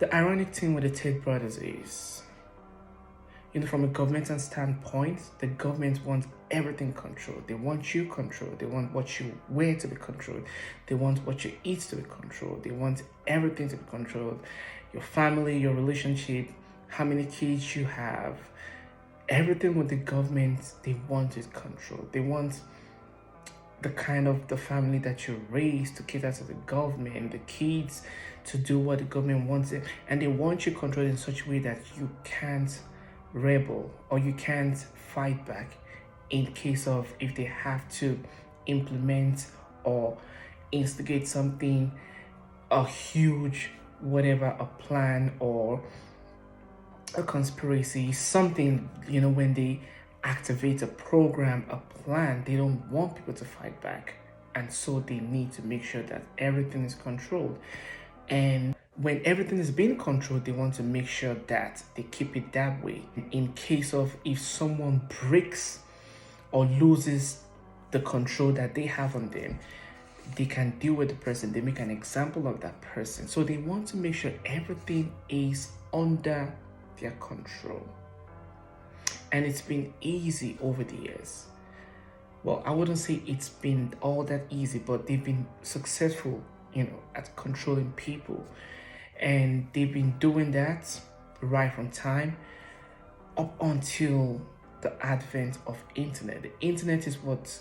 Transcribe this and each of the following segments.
The ironic thing with the Tate brothers is, from a governmental standpoint, the government wants everything controlled. They want you controlled. They want what you wear to be controlled. They want what you eat to be controlled. They want everything to be controlled. Your family, your relationship, how many kids you have, everything with the government, they want it controlled. They want the family that you raise to cater to the government, the kids to do what the government wants it, and they want you controlled in such a way that you can't rebel or you can't fight back in case of if they have to implement or instigate something, a huge whatever, a plan or a conspiracy, something, when they activate a program, a plan, they don't want people to fight back, and so they need to make sure that everything is controlled. And when everything is being controlled, they want to make sure that they keep it that way. In case of if someone breaks or loses the control that they have on them, they can deal with the person. They make an example of that person. So they want to make sure everything is under their control. And it's been easy over the years. Well, I wouldn't say it's been all that easy, but they've been successful, at controlling people. And they've been doing that right from time up until the advent of internet. The internet is what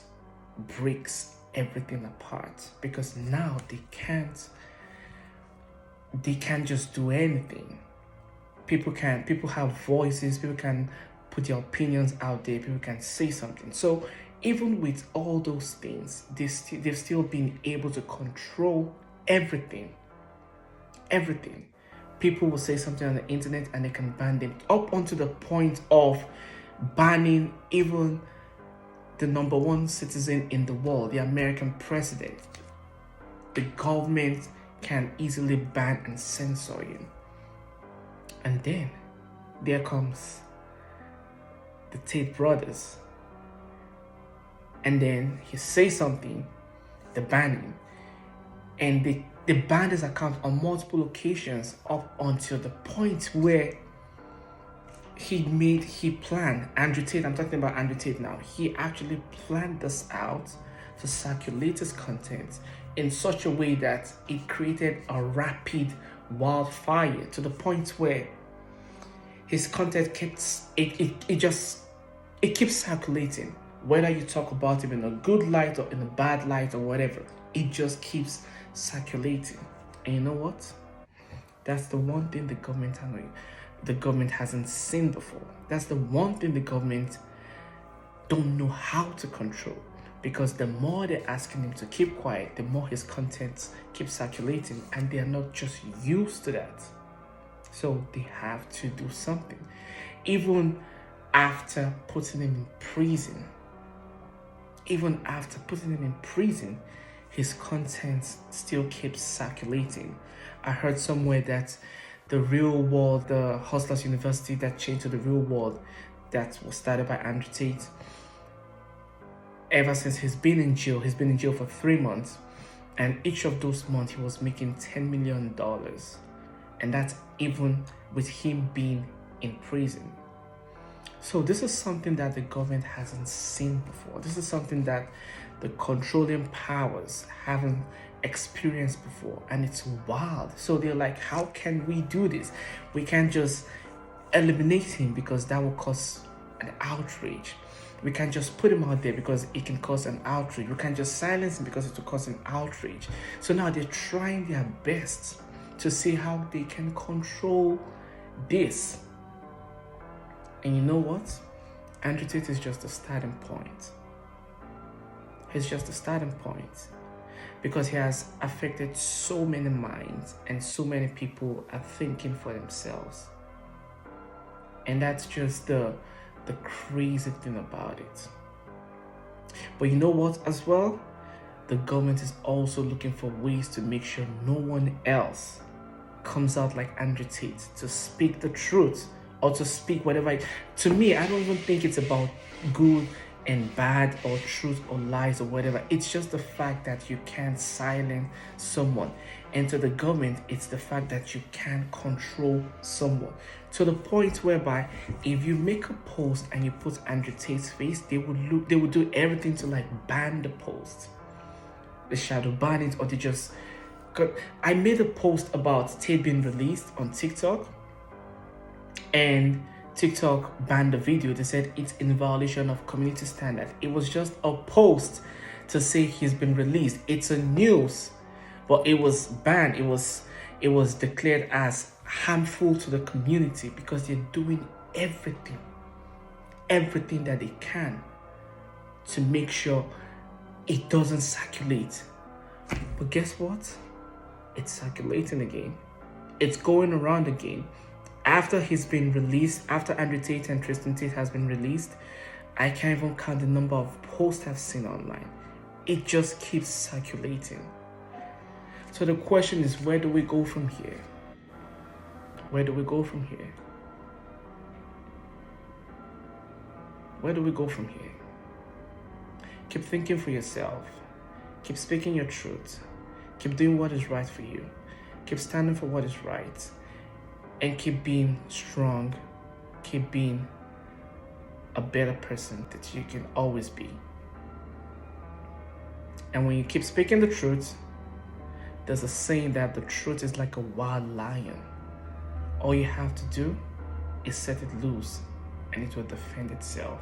breaks everything apart, because now they can't just do anything. People have voices, people can put their opinions out there, people can say something. So even with all those things, they've still been able to control everything. People will say something on the internet and they can ban them, up onto the point of banning even the number one citizen in the world, the American president. The government can easily ban and censor you. And then there comes the Tate brothers, and then he says something, they ban him, and they banned his account on multiple occasions up until the point where he planned. Andrew Tate, I'm talking about Andrew Tate now, he actually planned this out to circulate his content in such a way that it created a rapid wildfire to the point where his content keeps circulating. Whether you talk about him in a good light or in a bad light or whatever, it just keeps circulating. And you know what? That's the one thing the government hasn't seen before. That's the one thing the government don't know how to control, because the more they're asking him to keep quiet, the more his content keeps circulating, and they are not just used to that. So they have to do something. Even after putting him in prison, his content still keeps circulating. I heard somewhere that the Real World, the Hustlers University that changed to the Real World, that was started by Andrew Tate, ever since he's been in jail for 3 months, and each of those months he was making $10 million. And that's even with him being in prison. So this is something that the government hasn't seen before. This is something that the controlling powers haven't experienced before, and it's wild. So they're like, how can we do this? We can't just eliminate him because that will cause an outrage. We can't just put him out there because it can cause an outrage. We can't just silence him because it will cause an outrage. So now they're trying their best to see how they can control this. And you know what? Andrew Tate is just a starting point. He's just a starting point, because he has affected so many minds and so many people are thinking for themselves. And that's just the crazy thing about it. But you know what as well? The government is also looking for ways to make sure no one else comes out like Andrew Tate to speak the truth or to speak whatever. To me, I don't even think it's about good and bad or truth or lies or whatever. It's just the fact that you can't silence someone. And to the government, it's the fact that you can't control someone. To the point whereby if you make a post and you put Andrew Tate's face, they would do everything to like ban the post. They shadow ban it, or they just I made a post about Tate being released on TikTok, and TikTok banned the video. They said it's in violation of community standard. It was just a post to say he's been released. It's a news, but it was banned. It was declared as harmful to the community because they're doing everything that they can to make sure it doesn't circulate. But guess what? It's circulating again. It's going around again. After he's been released, after Andrew Tate and Tristan Tate has been released, I can't even count the number of posts I've seen online. It just keeps circulating. So the question is, where do we go from here? Where do we go from here? Where do we go from here? Keep thinking for yourself. Keep speaking your truth. Keep doing what is right for you. Keep standing for what is right. And keep being strong. Keep being a better person that you can always be. And when you keep speaking the truth, there's a saying that the truth is like a wild lion. All you have to do is set it loose and it will defend itself.